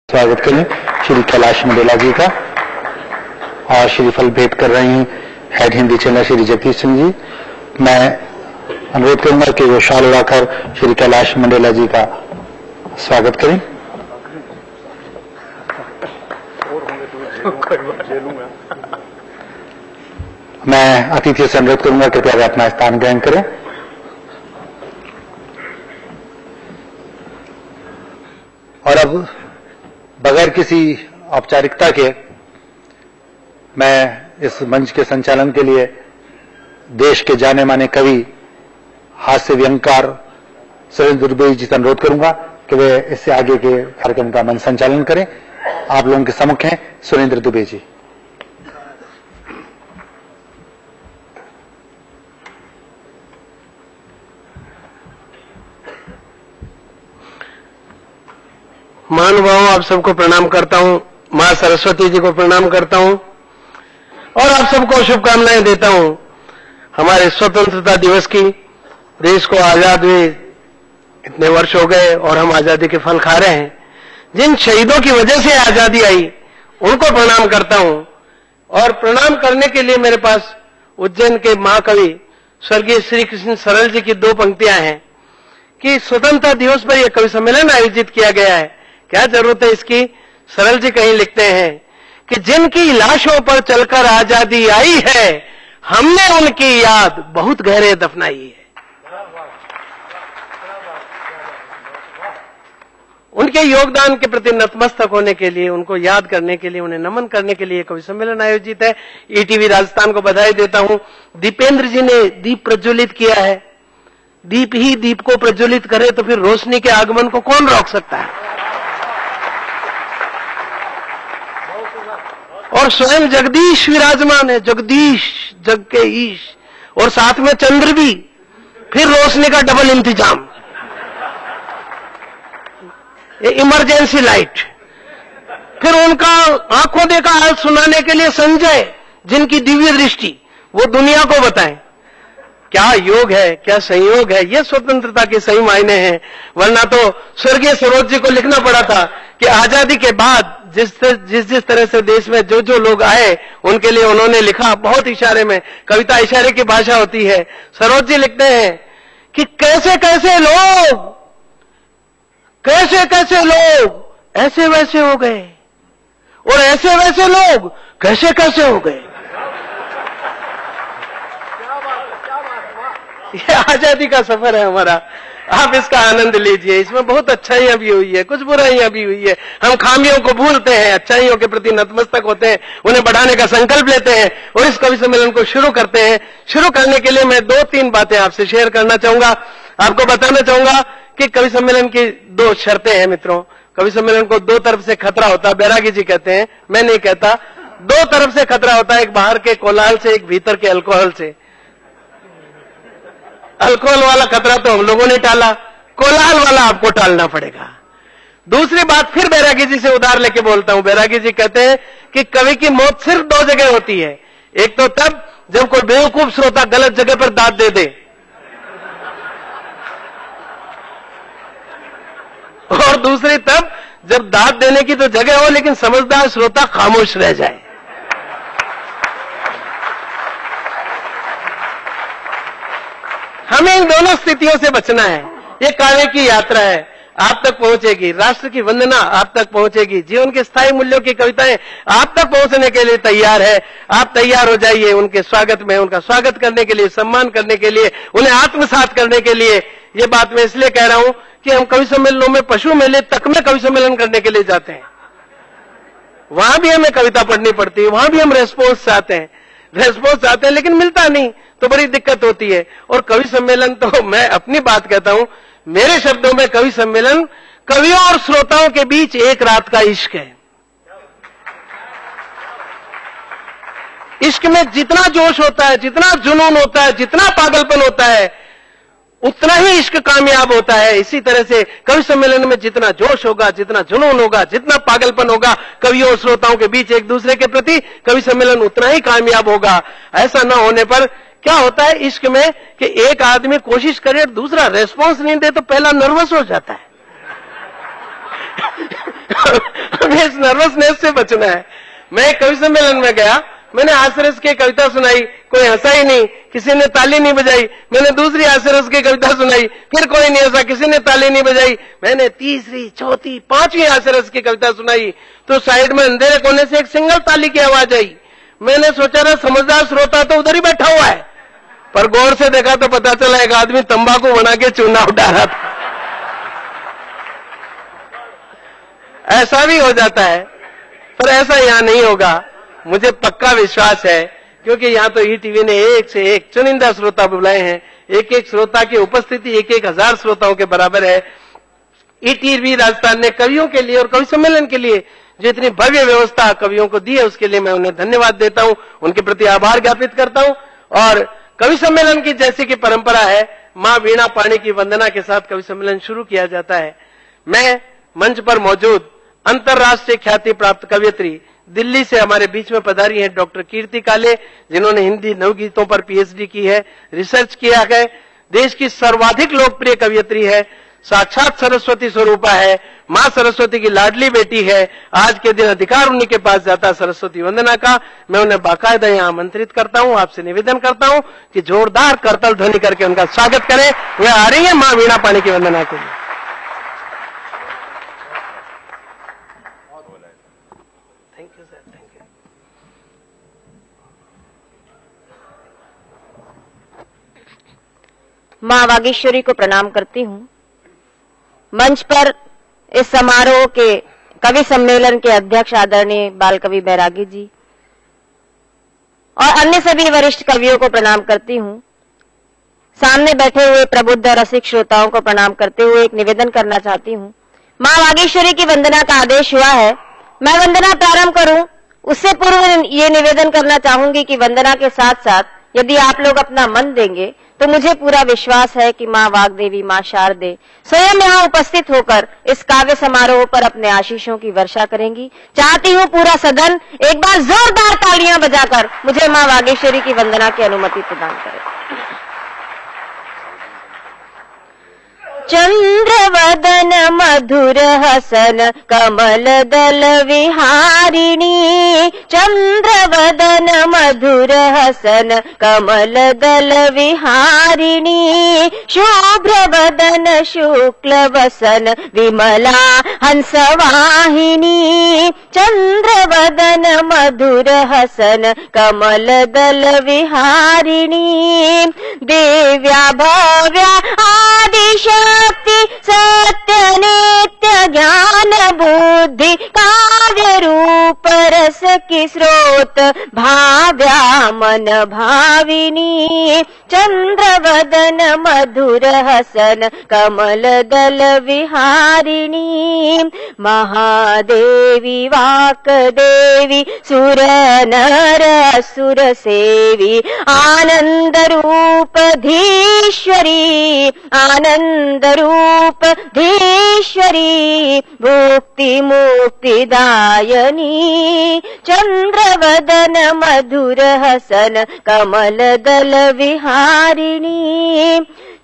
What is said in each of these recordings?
स्वागत करें श्री कैलाश मंडेला जी का। और श्रीफल भेंट कर रहे हैं हेड हिंदी चैनल श्री जगदीश सिंह जी। मैं अनुरोध करूंगा कि वो शाल उड़ाकर श्री कैलाश मंडेला जी का स्वागत करें। मैं अतिथियों से अनुरोध करूंगा कृपया वे अपना स्थान ग्रहण करें। और अब बगैर किसी औपचारिकता के मैं इस मंच के संचालन के लिए देश के जाने माने कवि हास्य व्यंगकार सुरेंद्र दुबे जी से अनुरोध करूंगा कि वे इससे आगे के कार्यक्रम का मंच संचालन करें। आप लोगों के सम्मुख हैं सुरेंद्र दुबे जी। महानुभावों, आप सबको प्रणाम करता हूं। मां सरस्वती जी को प्रणाम करता हूं और आप सबको शुभकामनाएं देता हूं। हमारे स्वतंत्रता दिवस की, देश को आजाद हुए इतने वर्ष हो गए और हम आजादी के फल खा रहे हैं। जिन शहीदों की वजह से आजादी आई उनको प्रणाम करता हूं। और प्रणाम करने के लिए मेरे पास उज्जैन के महाकवि स्वर्गीय श्री कृष्ण सरल जी की दो पंक्तियां हैं कि स्वतंत्रता दिवस पर यह कवि सम्मेलन आयोजित किया गया है, क्या जरूरत है इसकी। सरल जी कहीं लिखते हैं कि जिनकी लाशों पर चलकर आजादी आई है, हमने उनकी याद बहुत गहरे दफनाई है। उनके योगदान के प्रति नतमस्तक होने के लिए, उनको याद करने के लिए, उन्हें नमन करने के लिए कवि सम्मेलन आयोजित है। ईटीवी राजस्थान को बधाई देता हूं। दीपेंद्र जी ने दीप प्रज्वलित किया है। दीप ही दीप को प्रज्वलित करे तो फिर रोशनी के आगमन को कौन रोक सकता है। और स्वयं जगदीश विराजमान है, जगदीश जग के ईश, और साथ में चंद्र भी, फिर रोशनी का डबल इंतजाम, ये इमरजेंसी लाइट। फिर उनका आंखों देखा हाल सुनाने के लिए संजय, जिनकी दिव्य दृष्टि, वो दुनिया को बताएं। क्या योग है, क्या संयोग है, ये स्वतंत्रता के सही मायने हैं। वरना तो स्वर्गीय सरोज जी को लिखना पड़ा था कि आजादी के बाद जिस तरह से देश में जो लोग आए उनके लिए उन्होंने लिखा, बहुत इशारे में, कविता इशारे की भाषा होती है। सरोज जी लिखते हैं कि कैसे कैसे लोग ऐसे वैसे हो गए और ऐसे वैसे लोग कैसे कैसे हो गए। ये आजादी का सफर है हमारा, आप इसका आनंद लीजिए। इसमें बहुत अच्छाइयां भी हुई है, कुछ बुराइयां भी हुई है। हम खामियों को भूलते हैं, अच्छाइयों के प्रति नतमस्तक होते हैं, उन्हें बढ़ाने का संकल्प लेते हैं और इस कवि सम्मेलन को शुरू करते हैं। शुरू करने के लिए मैं 2-3 बातें आपसे शेयर करना चाहूंगा। आपको बताना चाहूंगा कि कवि सम्मेलन की 2 शर्तें हैं मित्रों। कवि सम्मेलन को 2 तरफ से खतरा होता है, बैरागी जी कहते हैं, मैं नहीं कहता। 2 तरफ से खतरा होता है, एक बाहर के कोलाहल से, एक भीतर के अल्कोहल से। अल्कोहल वाला खतरा तो हम लोगों ने टाला, कोलाहल वाला आपको टालना पड़ेगा। दूसरी बात फिर बैरागी जी से उधार लेके बोलता हूं। बैरागी जी कहते हैं कि कवि की मौत सिर्फ 2 जगह होती है। एक तो तब जब कोई बेवकूफ श्रोता गलत जगह पर दाद दे दे, और दूसरी तब जब दाद देने की तो जगह हो लेकिन समझदार श्रोता खामोश रह जाए। हमें इन दोनों स्थितियों से बचना है। ये काव्य की यात्रा है, आप तक पहुंचेगी। राष्ट्र की वंदना आप तक पहुंचेगी। जीवन के स्थायी मूल्यों की कविताएं आप तक पहुंचने के लिए तैयार है। आप तैयार हो जाइए उनके स्वागत में, उनका स्वागत करने के लिए, सम्मान करने के लिए, उन्हें आत्मसात करने के लिए। ये बात मैं इसलिए कह रहा हूं कि हम कवि सम्मेलनों में, पशु मेले तक में कवि सम्मेलन करने के लिए जाते हैं। वहां भी हमें कविता पढ़नी पड़ती है, वहां भी हम रेस्पॉन्स चाहते हैं, लेकिन मिलता नहीं तो बड़ी दिक्कत होती है। और कवि सम्मेलन तो मैं अपनी बात कहता हूं, मेरे शब्दों में कवि सम्मेलन कवियों और श्रोताओं के बीच एक रात का इश्क है। इश्क में जितना जोश होता है, जितना जुनून होता है, जितना पागलपन होता है, उतना ही इश्क कामयाब होता है। इसी तरह से कवि सम्मेलन में जितना जोश होगा, जितना जुनून होगा, जितना पागलपन होगा कवियों और श्रोताओं के बीच एक दूसरे के प्रति, कवि सम्मेलन उतना ही कामयाब होगा। ऐसा न होने पर क्या होता है इश्क में कि एक आदमी कोशिश करे और दूसरा रेस्पॉन्स नहीं दे तो पहला नर्वस हो जाता है। हमें इस नर्वसनेस से बचना है। मैं कवि सम्मेलन में गया, मैंने हास्यरस की कविता सुनाई, कोई हंसा ही नहीं, किसी ने ताली नहीं बजाई। मैंने दूसरी हास्यरस की कविता सुनाई, फिर कोई नहीं हंसा, किसी ने ताली नहीं बजाई। मैंने तीसरी, चौथी, पांचवी हास्यरस की कविता सुनाई तो साइड में अंधेरे कोने से एक सिंगल ताली की आवाज आई। मैंने सोचा रहा समझदार श्रोता तो उधर ही बैठा हुआ है, पर गौर से देखा तो पता चला एक आदमी तंबाकू बना के चूना उठा रहा था। ऐसा भी हो जाता है, पर ऐसा यहां नहीं होगा, मुझे पक्का विश्वास है, क्योंकि यहां तो ईटीवी ने एक से एक चुनिंदा श्रोता बुलाए हैं। एक एक श्रोता की उपस्थिति 1,000 श्रोताओं के बराबर है। ईटीवी राजस्थान ने कवियों के लिए और कवि सम्मेलन के लिए जो इतनी भव्य व्यवस्था कवियों को दी है, उसके लिए मैं उन्हें धन्यवाद देता हूं, उनके प्रति आभार ज्ञापित करता हूं। और कवि सम्मेलन की जैसी की परंपरा है, मां वीणा पाणी की वंदना के साथ कवि सम्मेलन शुरू किया जाता है। मैं मंच पर मौजूद अंतर्राष्ट्रीय ख्याति प्राप्त कवियत्री दिल्ली से हमारे बीच में पधारी हैं डॉक्टर कीर्ति काले, जिन्होंने हिंदी नवगीतों पर पीएचडी की है, रिसर्च किया है, देश की सर्वाधिक लोकप्रिय कवियत्री है, साक्षात सरस्वती स्वरूपा है, मां सरस्वती की लाडली बेटी है। आज के दिन अधिकार उन्हीं के पास जाता है सरस्वती वंदना का। मैं उन्हें बाकायदा यहां आमंत्रित करता हूं, आपसे निवेदन करता हूं कि जोरदार करतल ध्वनि करके उनका स्वागत करें। वे आ रही है मां वीणा पाणी की वंदना के लिए। Thank you sir, thank you. मां वागीश्वरी को प्रणाम करती हूं। मंच पर इस समारोह के कवि सम्मेलन के अध्यक्ष आदरणीय बाल कवि बैरागी जी और अन्य सभी वरिष्ठ कवियों को प्रणाम करती हूं। सामने बैठे हुए प्रबुद्ध और रसिक श्रोताओं को प्रणाम करते हुए एक निवेदन करना चाहती हूं। मां वागीश्वरी की वंदना का आदेश हुआ है, मैं वंदना प्रारंभ करूं उससे पूर्व ये निवेदन करना चाहूंगी कि वंदना के साथ साथ यदि आप लोग अपना मन देंगे तो मुझे पूरा विश्वास है कि मां वाग्देवी, मां शारदे स्वयं यहां उपस्थित होकर इस काव्य समारोह पर अपने आशीषों की वर्षा करेंगी। चाहती हूं पूरा सदन एक बार जोरदार तालियां बजाकर मुझे मां वागीश्वरी की वंदना की अनुमति प्रदान करे। चंद्रवदन मधुर हसन कमल दल विहारिणी, चंद्रवदन मधुर हसन कमल दल विहारिणी, शुभ्रवदन शुक्ल वसन विमला हंसवाहिनी, चंद्रवदन मधुर हसन कमल दल विहारिणी, देव्या भव्या आदिशक्ति सत्य नित्य ज्ञान बुद्धि काव्य रूप रस की स्रोत भाव्या मन भाविनी, चंद्रवदन मधुर हसन कमल दल विहारिणी, महादेवी वाक देवी सुर नर असुर सेवी, आनंद रूप धीश्वरी, आनंद रूप धीश्वरी, भुक्ति मुक्ति दायनी, चंद्रवदन मधुर हसन कमल दल विहारिणी,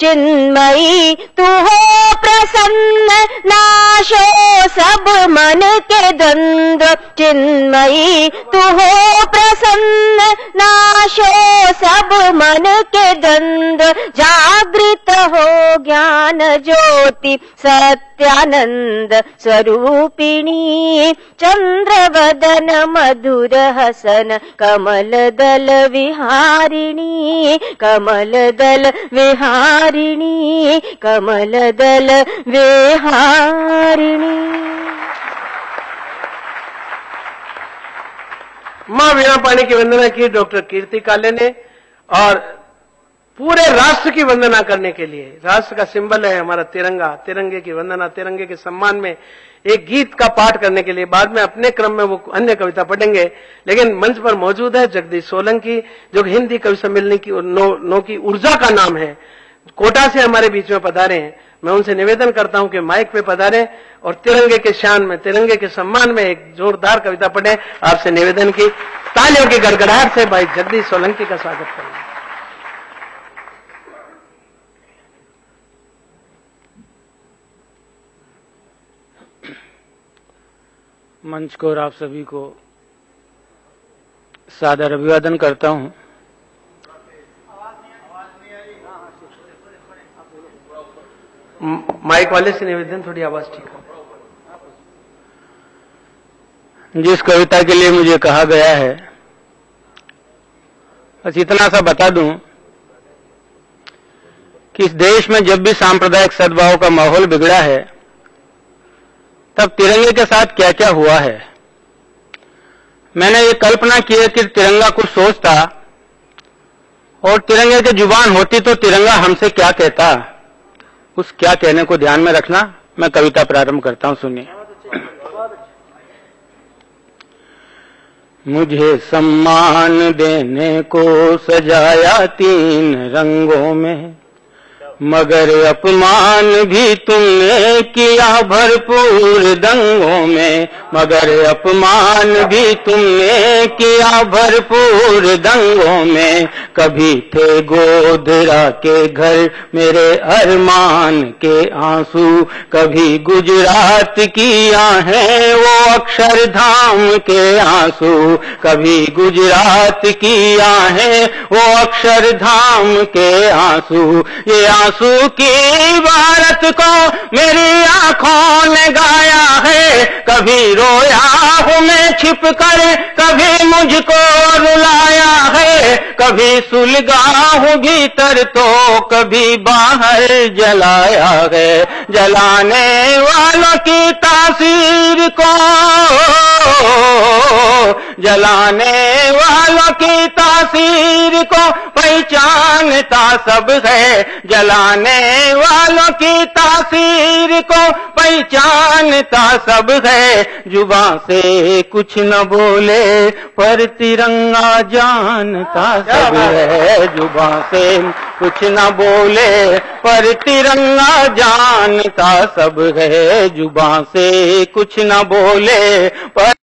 चिन्मयी तू हो प्रसन्न नाशो सब मन के द्वंद्व, चिन्मयी तू हो प्रसन्न नाशो सब मन के द्वंद्व, जागृत हो ज्ञान ज्योति सत्यानंद स्वरूपिणी, चंद्रवदन मधुर हसन कमल दल विहारिणी, कमल दल विहारिणी, कमल दल विहारिणी। मां वीणा पाणी की वंदना की डॉक्टर कीर्ति काले ने, और पूरे राष्ट्र की वंदना करने के लिए, राष्ट्र का सिंबल है हमारा तिरंगा, तिरंगे की वंदना, तिरंगे के सम्मान में एक गीत का पाठ करने के लिए बाद में अपने क्रम में वो अन्य कविता पढ़ेंगे, लेकिन मंच पर मौजूद है जगदीश सोलंकी, जो हिंदी कवि सम्मेलन की नो की ऊर्जा का नाम है, कोटा से हमारे बीच में पधारे हैं। मैं उनसे निवेदन करता हूं कि माइक पे पधारे और तिरंगे के शान में, तिरंगे के सम्मान में एक जोरदार कविता पढ़े। आपसे निवेदन की तालियों की गड़गड़ाहट से भाई जगदीश सोलंकी का स्वागत करें। मंच को और आप सभी को सादर अभिवादन करता हूं। माइक वाले से निवेदन, थोड़ी आवाज ठीक है। जिस कविता के लिए मुझे कहा गया है, बस इतना सा बता दूं कि इस देश में जब भी सांप्रदायिक सद्भाव का माहौल बिगड़ा है, तब तिरंगे के साथ क्या क्या हुआ है। मैंने ये कल्पना की है कि तिरंगा कुछ सोचता और तिरंगे की जुबान होती तो तिरंगा हमसे क्या कहता। उस क्या कहने को ध्यान में रखना। मैं कविता प्रारंभ करता हूं, सुनिए। मुझे सम्मान देने को सजाया 3 रंगों में, मगर अपमान भी तुमने किया भरपूर दंगों में, मगर अपमान भी तुमने किया भरपूर दंगों में। कभी थे गोधरा के घर मेरे अरमान के आंसू, कभी गुजरात की आहें वो अक्षरधाम के आंसू, कभी गुजरात की आहें वो अक्षरधाम के आंसू। ये आंसू की भारत को मेरी आंखों ने गाया है, कभी रोया हूं मैं छिप कर, कभी मुझको रुलाया है, कभी सुलगा हूं भीतर तो कभी बाहर जलाया है। जलाने वालों की तासीर को, जलाने वालों की तासीर को पहचानता सब है, जलाने वालों की तासीर को पहचानता सब है। जुबान से कुछ न बोले पर तिरंगा जानता सब है, जुबान से कुछ न बोले पर तिरंगा जानता सब है, जुबान से कुछ न बोले पर